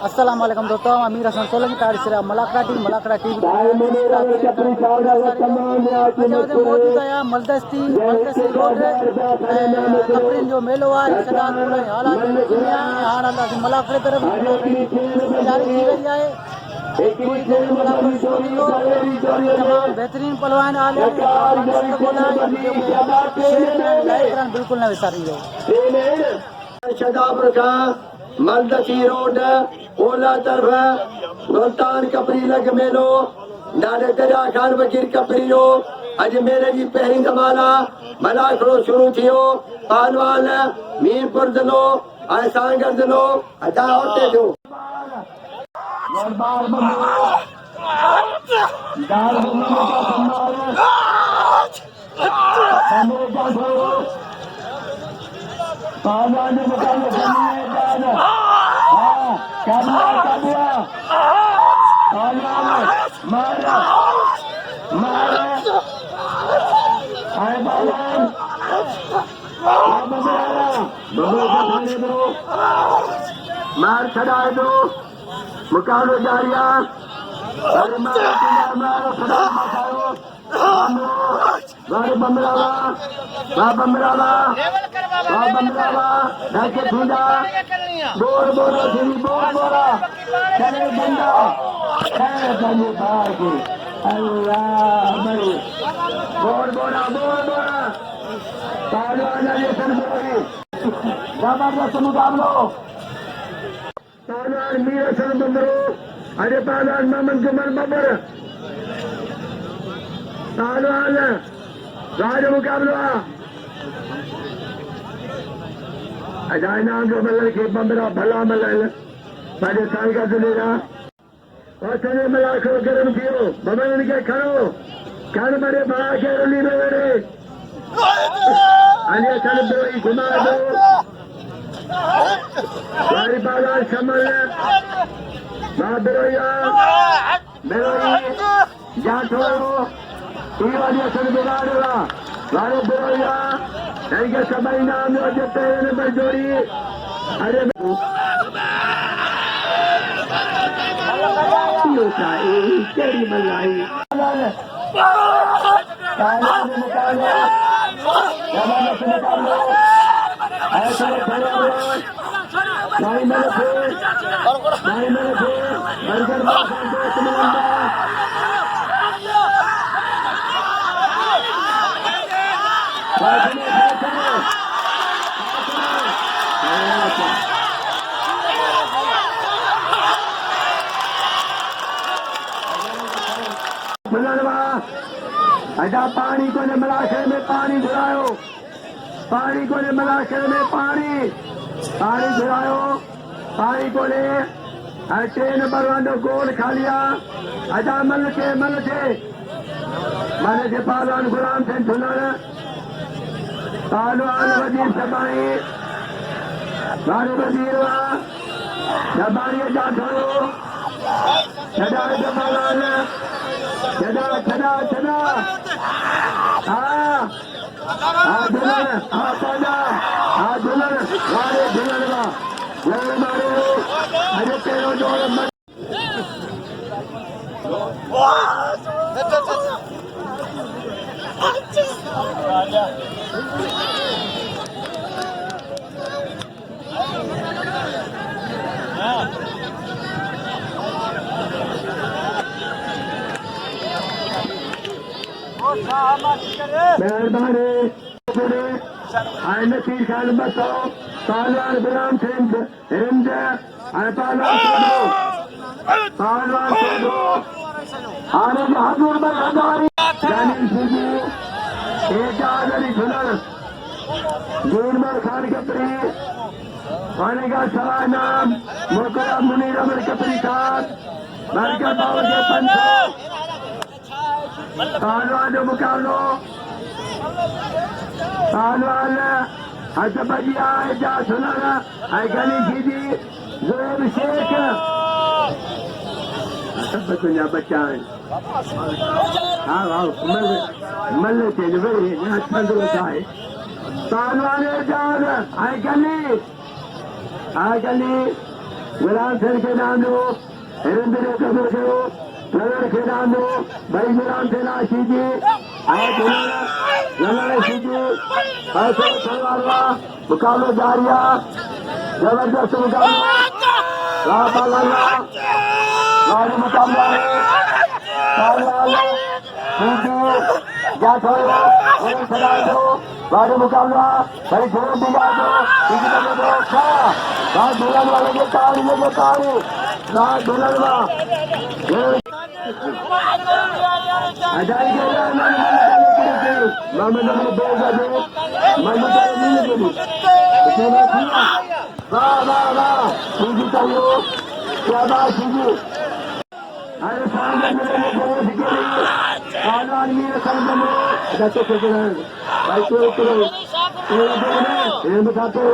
अस्सलाम वालेकुम दोस्तों, अमीर हसन सोलंकी तारिसरा मलाकड़ा टीवी मौजूद है मलदस्ती रोड तकरीन जो मेलो आहे सदा पूरा हालात हाणे मलाकड़े तरफ जारी थी वई आहे। थोड़ी देर में मलाकड़ो शुरू थींदो। तमाम बेहतरीन पहलवान आले बिल्कुल न विसारींदो। मलदसी रोड ओला तरफ मुल्तान कपरी लग मेलो नाले दरिया खान वकीर कपरी जो अजमेर जी पहिरीं दमाला मलाकड़ो शुरू थियो। पहलवान मीरपुर ज़िलो ऐं सांगर ज़िलो अदा उते जो मार छड़ाए दो मुकाबले जारिया बोर बोरा चले बंदा अल्लाह बोर बोरा जबरदस्त मुकाबलो पहलवान मीर हसन बंदरो अरे पहलवान मोहम्मद जुमल बबर पहलवान राज मुकाबलो अजायना जो मल्ल के बमरा भला मल्ल साढ़े साल का जुलेरा और चने मलाखो गरम थियो बमन के खड़ो कान बड़े बड़ा के रली में बड़े अने चल दोई घुमा दो सारी बाजार शमल बादरोया बेरोई जाठो ई वाली असल बिगाड़वा वाले बेरोया नहीं के सबाई नाम जो जते ने बजोरी अरे होता है तेरी मलाई ऐसे नहीं मेरे थे बर्गर दोस्त मिलता अजा पानी को ने मलाशय में पानी घुरायो पानी को ने मलाशय में पानी घुरायो पानी को ने ट्रेन बरवानो गोल खा लिया अजा मल के मन से पहलवान गुलाम थे धुलर पहलवान वजीर सबाई वारो वजीर दबारी जा धोरो छड़ा पहलवान छड़ा दुल्हन दुल्हन वारे दुल्हन मारो अरे तेरो जोर मेहरबानी नसीर खान बसो पहलवान गुलाम सिंह रिंद पहलवान हजूर जानी सूजी एजाज अली झुलर जूनमर खान कपरी पानी का सवा नाम मुकरा मुनीर अमर कपरी साथ बरकत बाबा के पंचो पहलवान मुकाबलो पहलवान हजबजिया जा सुनर गली सीधी जोर शेख सब तुझा बच्चा हाँ मल थे तंदुरुस्त है पहलवान जान गली गुलाम सिंह के नाम लो, हिरिंद्र कदर करो, नगर के नाम लो, भाई गुलाम सिंह आशी जी, नगर जी, ऐसे चलवा मुकाबला जारिया, जबरदस्त मुकाबला, मुकाबला है, बारे मुकाबला भाई जोर दिया दो दुल्हन वाले के ताड़ी लगे ताड़ी दुल्हन अरे भाई बताते हो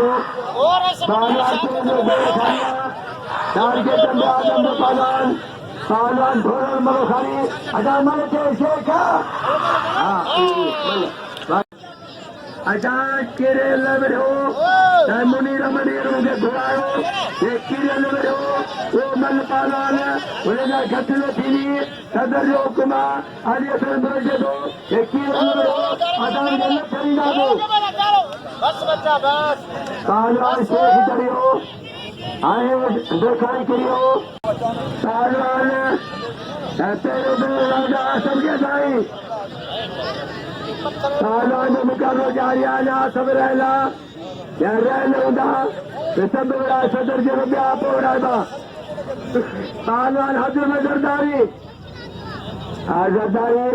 पालवान ढोल मरोखारी अजा मल के शेख अजा केरे लबड़ो मुनी रमणीरो के घुरायो ये कीरे लबड़ो वो मल पालवान उनका घटलो थीनी सदर जो हुकुमा आलिया फिर बरजे दो ये कीरे लबड़ो अजा के लखरीना दो बस बच्चा बस पालवान शेख करियो आए देखाई करियो पालवान तेरे दो राजा सबके भाई पालवान मुकाबलो जारियाना सब रहला या रहने उदा सब बड़ा सदर जो रुपया पोड़ाबा पालवान हजर में जरदारी जरदारी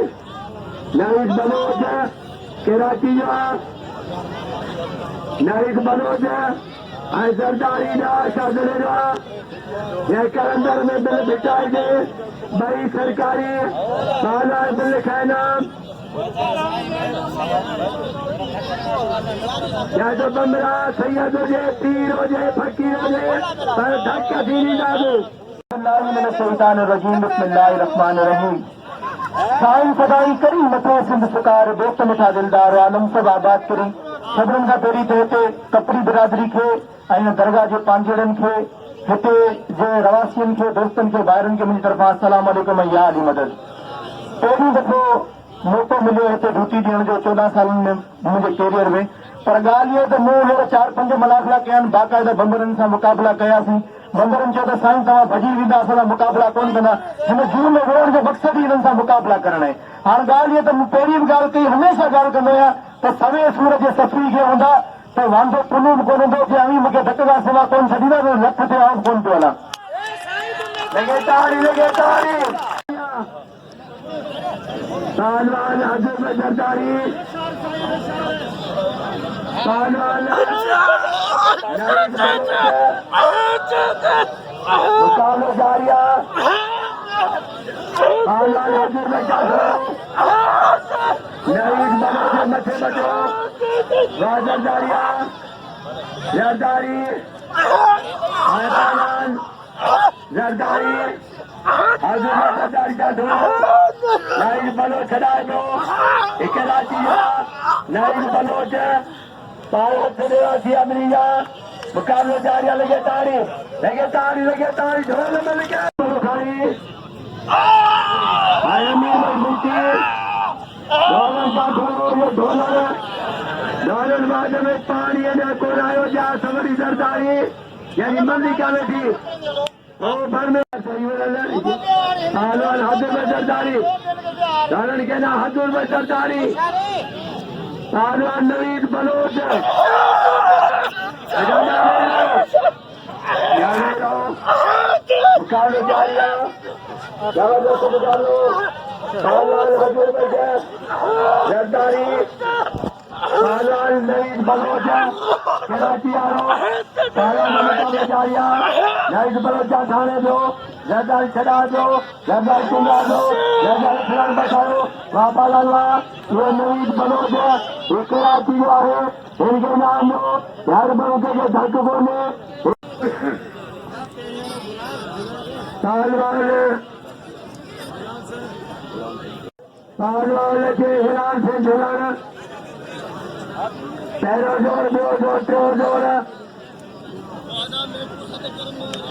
नाइक बलोच कराची जा नाइक बलोच आए जरदारी ना शादले जा ये कलंदर में बिल बिटाई दे बड़ी सरकारी पालवान बिल खाना या तो बमरा सैयद हो जाए पीर हो जाए फकीर हो जाए पर धक्का दीनी ना दो बिस्मिल्लाहिर्रहमानिर्रहीम साईं सदाई करी मथे सिंध पुकार दोस्त मिठा दिलदार आलम सब आबाद करी सभिनीनि खां पहिरीं त हिते कपड़ी बिरादरी खे ऐं दरगाह जे पांजड़नि खे हिते जे रवासियुनि खे दोस्तनि खे ॿाहिरनि खे मुंहिंजी तरफ़ां अस्सलाम वालेकुम ऐं या अली मदद पहिरीं दफ़ो मौक़ो मिलियो हिते ड्यूटी ॾियण जो 14 सालनि में मुंहिंजे कैरियर में पर ॻाल्हि इहो त मूं हींअर 4-5 मुलाक़ला कया आहिनि बाक़ाइदा बम्बरनि सां मुक़ाबला कयासीं बम्बरनि चयो त साईं तव्हां भॼी वेंदा असां सां मुक़ाबला कोन कंदा हिन जून में विढ़ण जो मक़सदु ई हिननि सां मुक़ाबला करणु आहे हाणे ॻाल्हि इहा त मूं पहिरीं बि ॻाल्हि कई हमेशह ॻाल्हि कंदो आहियां त सवे सूर जे सफ़री खे हूंदा त वांदो कानून कोन हूंदो कि अवी मूंखे धकदा सिवा कोन छॾींदा त लख ते आउट कोन पियो हलां लॻे ताड़ी पालवान हजर में जरदारी पालवान मुकाबला जारिया पालवान हजर में जरदारी मथे बचो जरदारिया जरदारी पालवान जरदारी हजर में जरदारी का नाइक बलोच छॾाए दो कराची जा नाइक बलोच पालवत निवासी अमरी जा मुकाबलो जारी लगे ताड़ी ढोल में लगे खाई अमीर मजबूती ढोलन बाद में पानी ने कोरायो जा सवरी सरदारी यानी मल्लिका बेटी ओ भर में पालवान हजर में जरदारी धारण के ना हजूर में जरदारी पालवान नवीद बलोच मुकाबले जारिया जबरदस्त मुकाबलो पालवान हजूर में जरदारी पालवान नवीद बलोच कराची आरो पालवान मुकाबले जारिया नवीद बलोच थाने दो जरदारी छड़ा दो जरदारी चुंगा दो जरदारी खिलाड़ बचाओ वापा लालवा ये नवीद बलोच ये कराची जो है इनके नाम हर बंके के धड़कों ने पालवान के हिरान से जुड़ना पैरों जोर दो जोर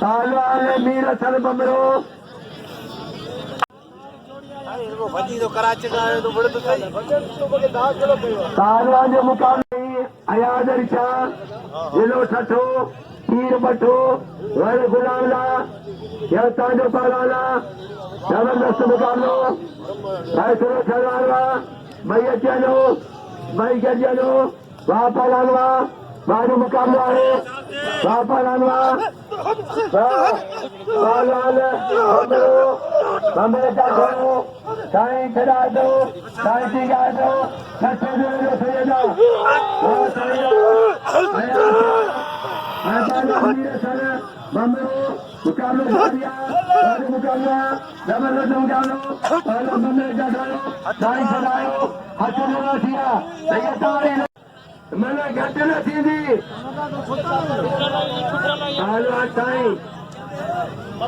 पहलवान मीर हसन बमरो भजी तो कराची का है तो बड़े तो सही पहलवान जो मुकाबले अयाज अरिशा जिलो ठठो पीर बठो वर गुलामला या ताजो पहलवाना जबरदस्त मुकाबलो भाई सुरो खलवानवा भाई अचनो भाई गजनो वहाँ पहलवानवा बाजू मुकाबला है वहाँ पहलवानवा पहलवान बम्बे का दो साईं खड़ा दो साईं टीका दो सच्चे दिल जो सही दो वो सही मुकाबला जारिया मुकाबला जबरदस्त मुकाबला पहले बम्बे का दो साईं खड़ायो हसन रसिया सही तारी मैंने घटना सीधी पहलवान साईं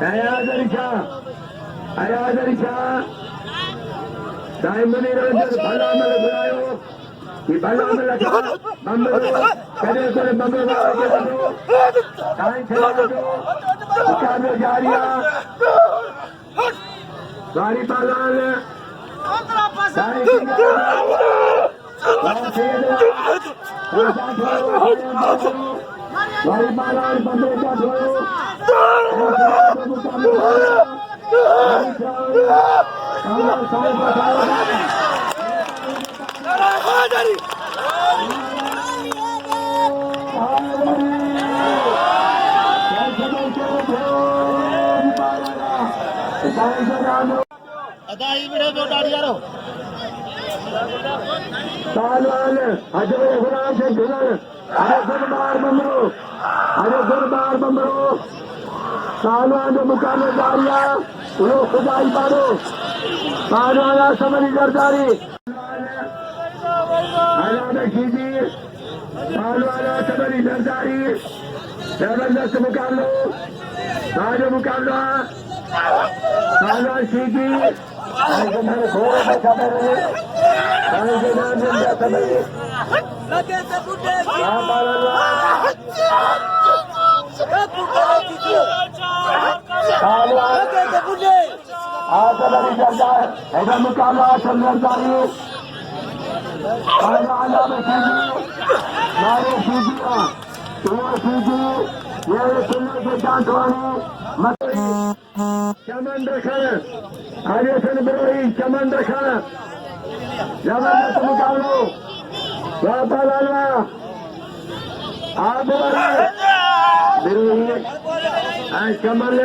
अयाज अरिशा साईं मुनि रंजन भला मल बुलायो कि भला मल लगा बम्बरो करे करे बम्बरो के दो साईं चला दो मुकाबला जारिया गाड़ी पहलवान साईं गाड़ी पहलवान बम्बे का दो पहलवान अजय गुलाम से झुलन अरे दरबार बमरो पहलवान जो मुकाबले जारिया वो खुदाई पारो पहलवान समरी जरदारी पहलवान समरी जरदारी जबरदस्त मुकाबलो आज मुकाबला पहलवान सीधी मुकाबला चंद्रदारी चमन रखन आर्यसन बिरोही चमन रखन जबरदस्त मुकाबलो बाबा लालवा आप बिरोही चमन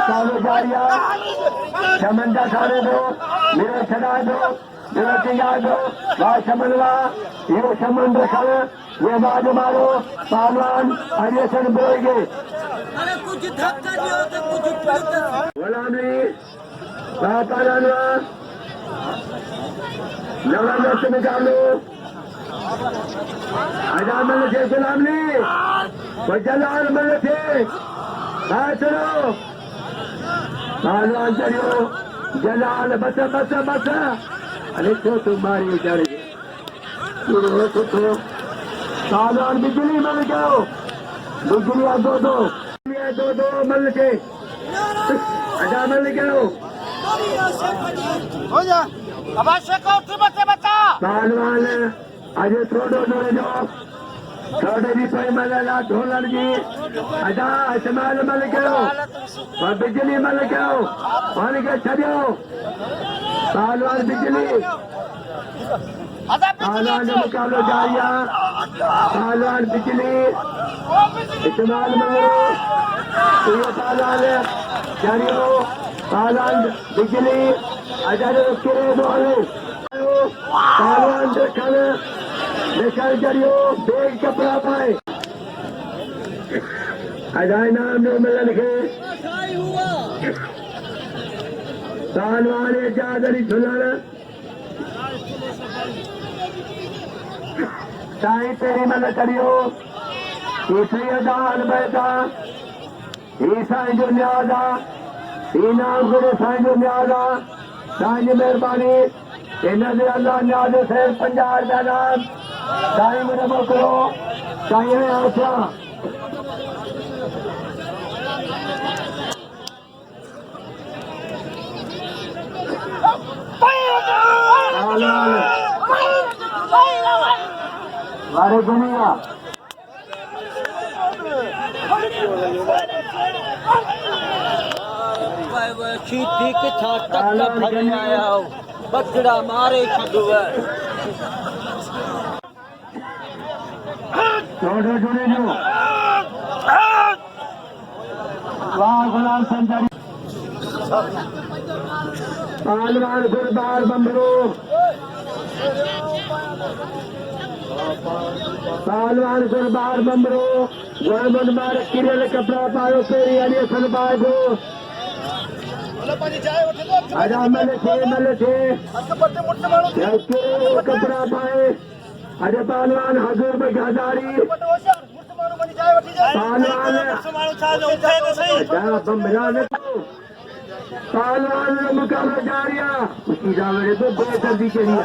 मुकाबलो जारिया चमन का सारे दो मेरा छड़ा दो मेरा तिगा दो वाह चमनवा ये चमन रखन ये बाज मारो पहलवान आर्यसन बिरोही कुछ धक्का दियो तो कुछ गुलामी पहलवानवा जबरदस्त मुकाबलो आजाद मल थे गुलामी जलाल मल थे चलो पहलवान चलो जलाल बस बस बस अरे तो तुम्हारी डर पहलवान बिजली मल जाओ बिजली दो दो मल थे आजाद मल गयो हो जा अब शेको बच्चे बच्चा पहलवान अजय थोड़ो जो थोड़े जी कोई मलला ढोलर जी अजा इस्तेमाल मल कयो और बिजली मल कयो पानी के छड़ियो पहलवान बिजली पहलवान जो मुकाबलो जारिया पहलवान बिजली इस्तेमाल मलो ये पहलवान जारियो पहलवान बिजली अजा जो किरे बोले पहलवान देखल देखल करियो बेग कपड़ा पाए अजाय नाम जो मिलन के पहलवान जादरी झुलन साईं तेरी मल करियो दान बैठा ही साईं जो न्यादा ही नाम गुरु साईं जो न्यादा साईं जी मेहरबानी इन्हें अल्लाह न्याद से 50 रुपया नाम साईं मुझे मोकलो साईं आशा वारे दुनिया ठीक था तक भजन आया हो बकरा मारे छुड़ छोटे छोटे जो वाह गुलाम संतारी पहलवान गुरबार बंबरू पहलवान गुरबार बंबरू गोरमन मार किरल कपड़ा पायो पेरी अने सन बागो आजा मले थे कपड़ा पाए अरे पहलवान हजूर में गादारी पहलवान ने मुकाबला जारिया उसकी जावे तो बेसब्जी के लिए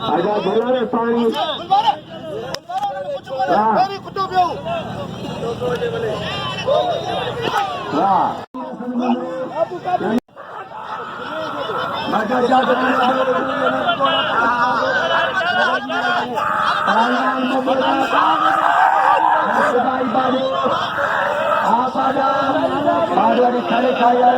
आजा भला रे पानी खड़े खाया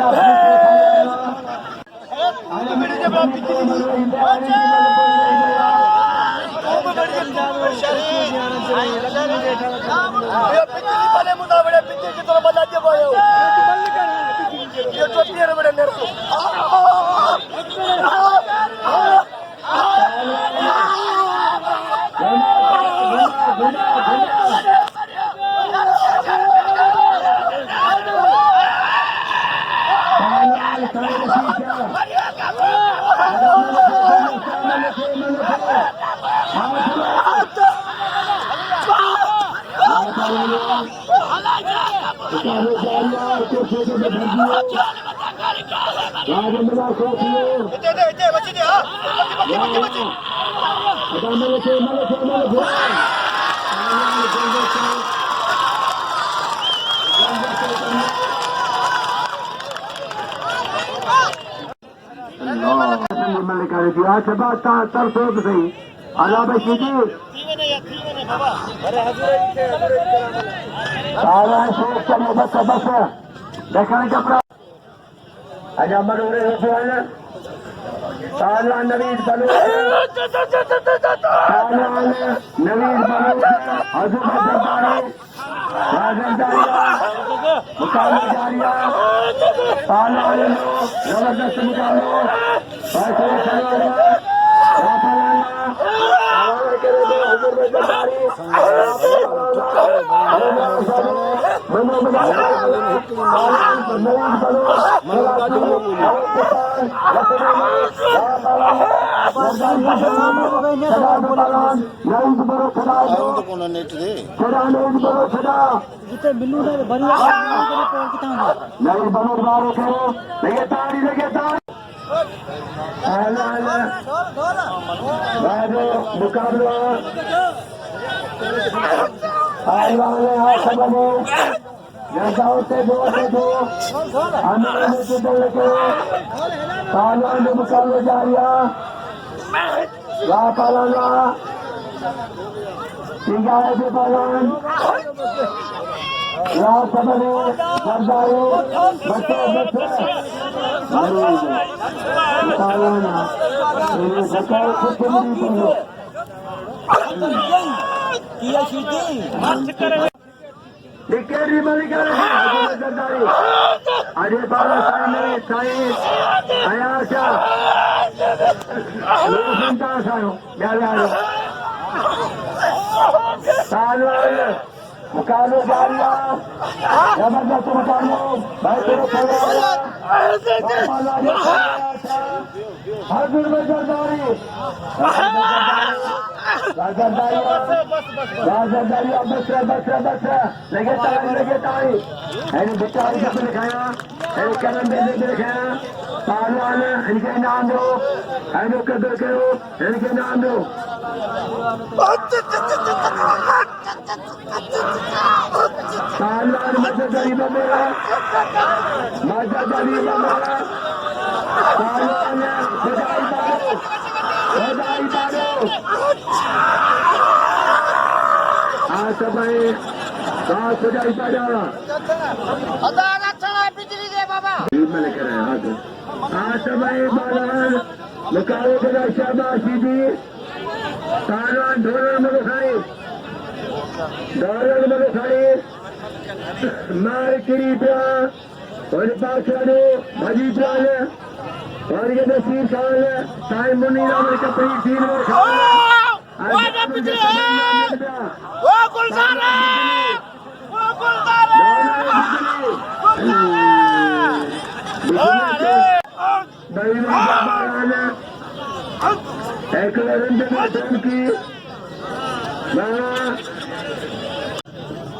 सही अला भाई बस देखने कपड़ा अजा मनोरे पहलवान नवीन बनो पहलवान नवीन बनो हजूर मुकाबला जारिया पहलवान जबरदस्त मुकाबला मुकाबला मुकाबला जारिया पहलवान अरे बाबा साईं आया मुकाबले जारिया जबरदस्त मुकाबले भाई हजूर में जरदारी लगे ताई बेचारी को दिखाया कदम बेचे दिखाया पहलवान इनके नाम दो कदर करो इनके नाम दो पहलवान मदद गरीब मेरा पहलवान सजाई मारो समय सजाई पाजा बिजली दे बाबा मैंने कह रहा है समय पहलवान मुकाबले का शाबाशी दी पहलवान ढोलन में खाई मार किरी पिया और पाछाड़ो भजी पियाल और ये नसीर खान साईं मुन्नी राम कपड़ी तीन में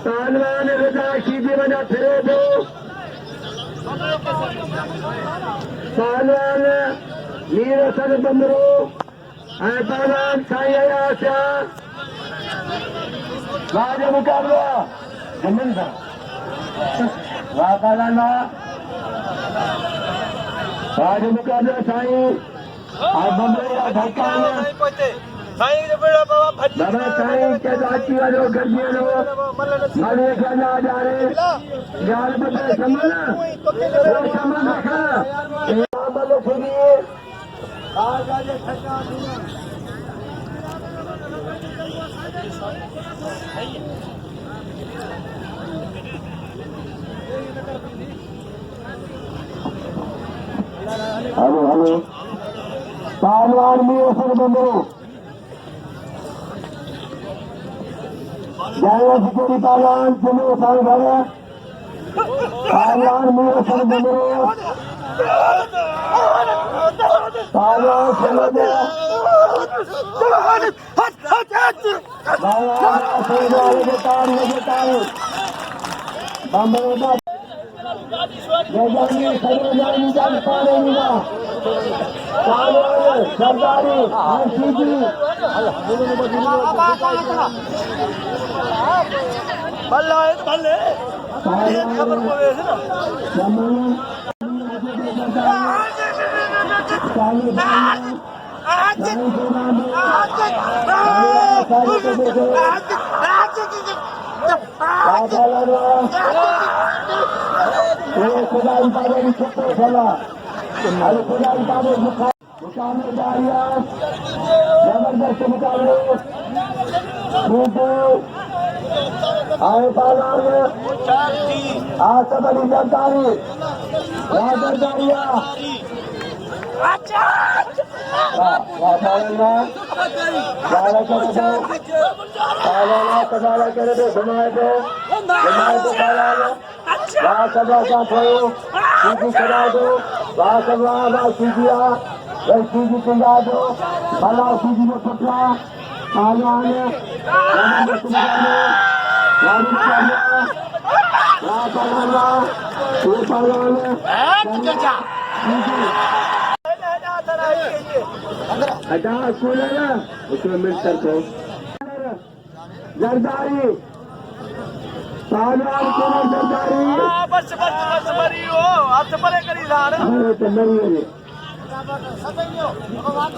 पहलवान रजा कीजिए बना फिरे दो पहलवान वीर सन बंदरो पहलवान साई आशा राज मुकाबला जमन था वाह पहलवान राज मुकाबला साई और बंदरो धक्का बाबा साईं के जाती वालों गर्जियों लोग मालूम क्या ना जा रहे जाल पता समझना वो समझ रखा मालूम खुदिए हेलो हेलो पहलवान में असर बंदो जाएगा सिक्योरिटी पहलवान चलो साल भर पहलवान मेरे सर बंदो पहलवान चलो सरदारी जबरदस्त मुकाबले आए पालान आसम अली जरदारी जरदारिया करे दो घुमाए दो वाह सभा का थोड़ो सीधी करा दो वाह सभा वाह सीधिया वही सीधी पिंगा दो भला सीधी में पटला पहलवान हटा स्कूल है ना उसमें मिल सकते जरदारी पहलवान को जरदारी बस मरी हो हाथ परे करी लाड़ अरे तो मरी है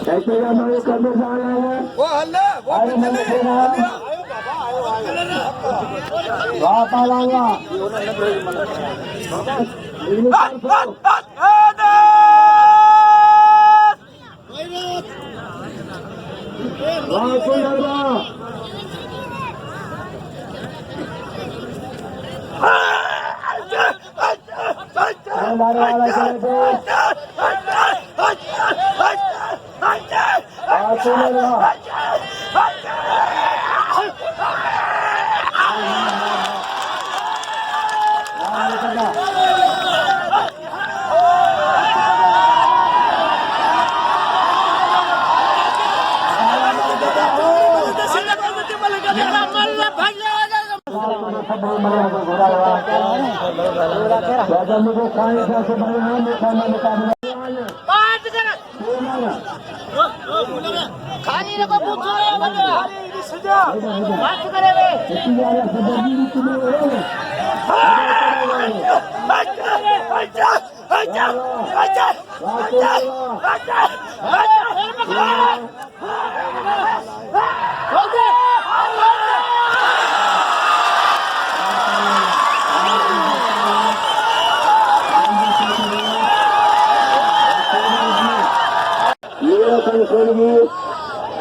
कैसे हमारे करने जा रहे हैं वो हल्ला अरे मैंने देखा वाह पालांगा वाह सुंदरवा मारे वाला करे तो सुंदरवा मुझे खाने से बड़े खाना निकालना खाली नको पूछो रे बंदो बात करे रे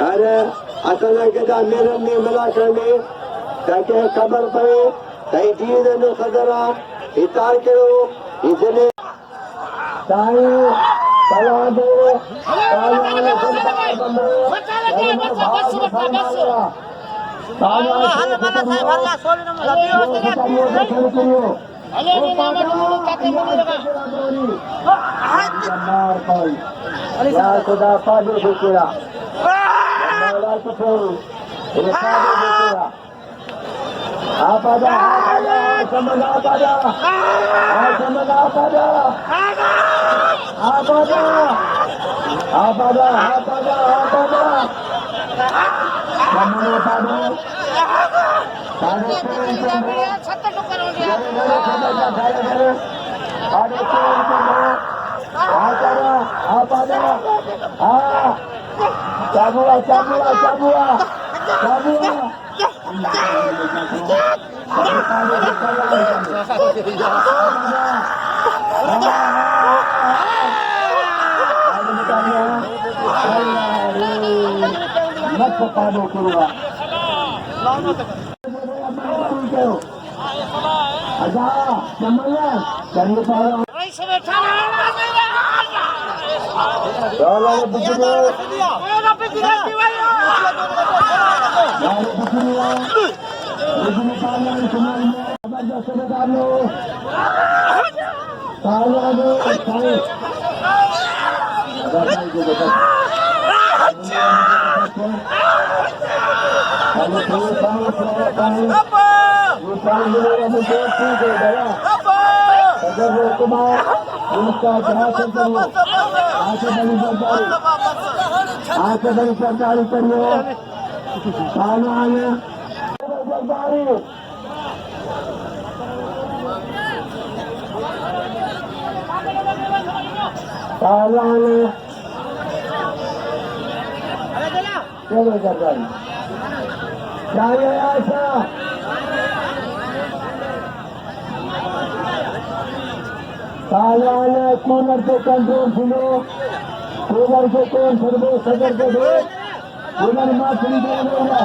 अरे अचानक मेरे में मलाकर में ताकि खबर पड़े कई चीज ने खतरा इतार करो इसने ताई तला दो खुदा फादर बेचेरा आप आजा समझ आप आजा समझ आप आजा आप आजा आप आजा आप आजा आप आजा आप आजा चाबुआ चाबुआ चाबुआ चाबुआ मत पता दो करूँगा अच्छा समझिए चलिए सरकारी करिए कूलर से कंट्रोल सुनो कूलर से कौन सर्वे सदर के दो कूलर माफी देगा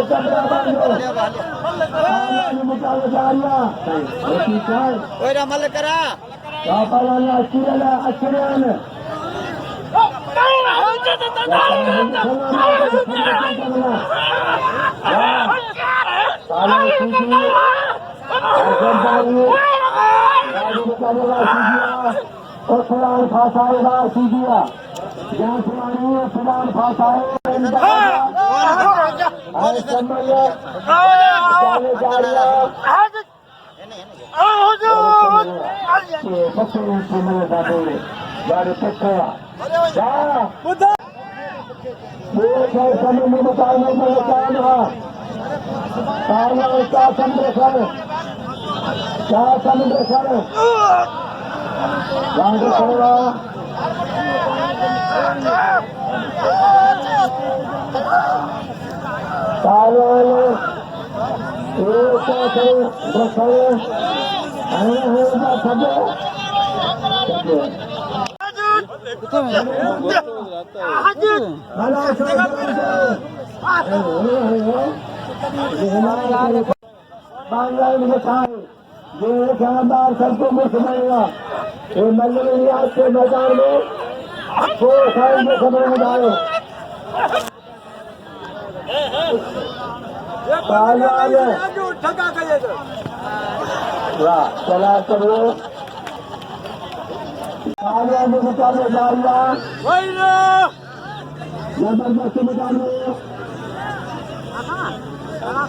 कपड़ा बांधो मल करा फुलान फासाएगा सीधिया जहाँ फुलानी फुलान फासाए समय बताने का क्या संरक्षण क्या संरक्षण बांग्ला में बताए ये शानदार सबको में सुनाएगा ये मल्लियात के मैदान में 2 साल में समय लगाए चला करो में बचाने जाएगा जबरदस्ती बचाने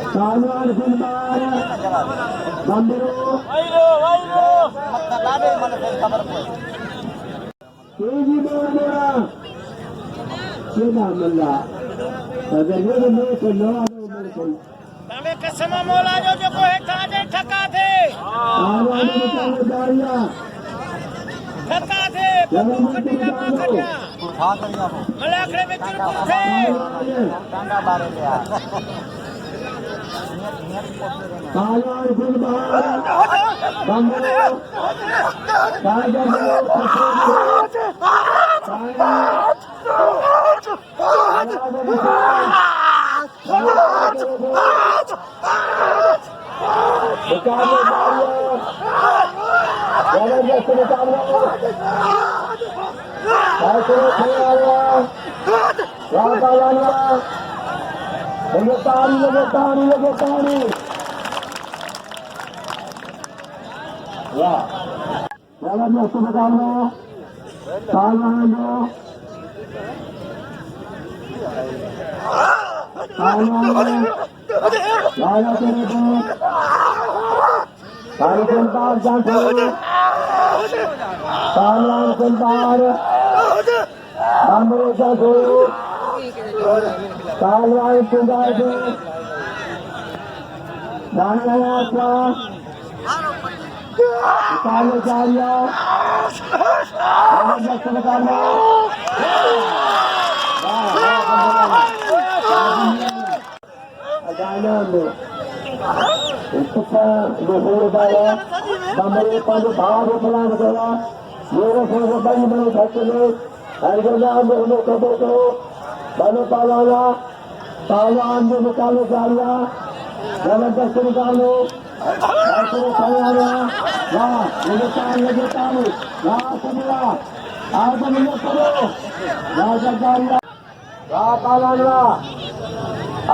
सालवान फिल्मार मंदिरों तेजी बोल देना केना मल्ला अगर ये में तो नवा कसम मौला जो जेको हेठा जे ठका थे ठका थे कटी ना कटिया हां करिया मलाखड़े में चुरपुर थे टांगा बारे ले आ कालार गुलबार बम्बो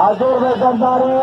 आजूर में सरदारे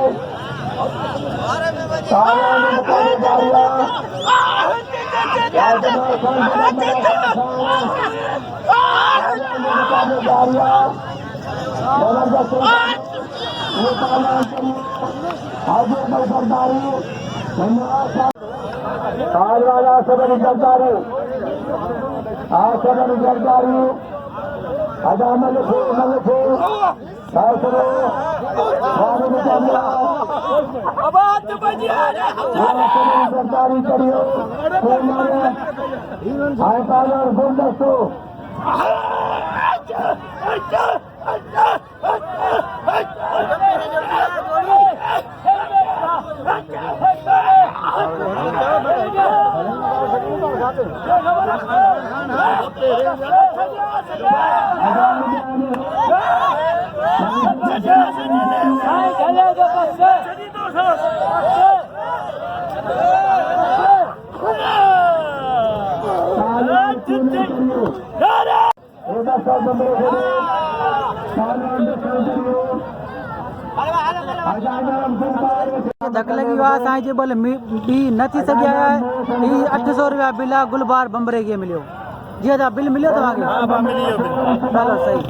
धक लगी हुआ साईं जे बल बी न थी सघिया आहे ही 800 रुपया बिल आहे गुलबार बम्बरे खे मिलियो जीअं त बिल मिलियो तव्हांखे चलो सही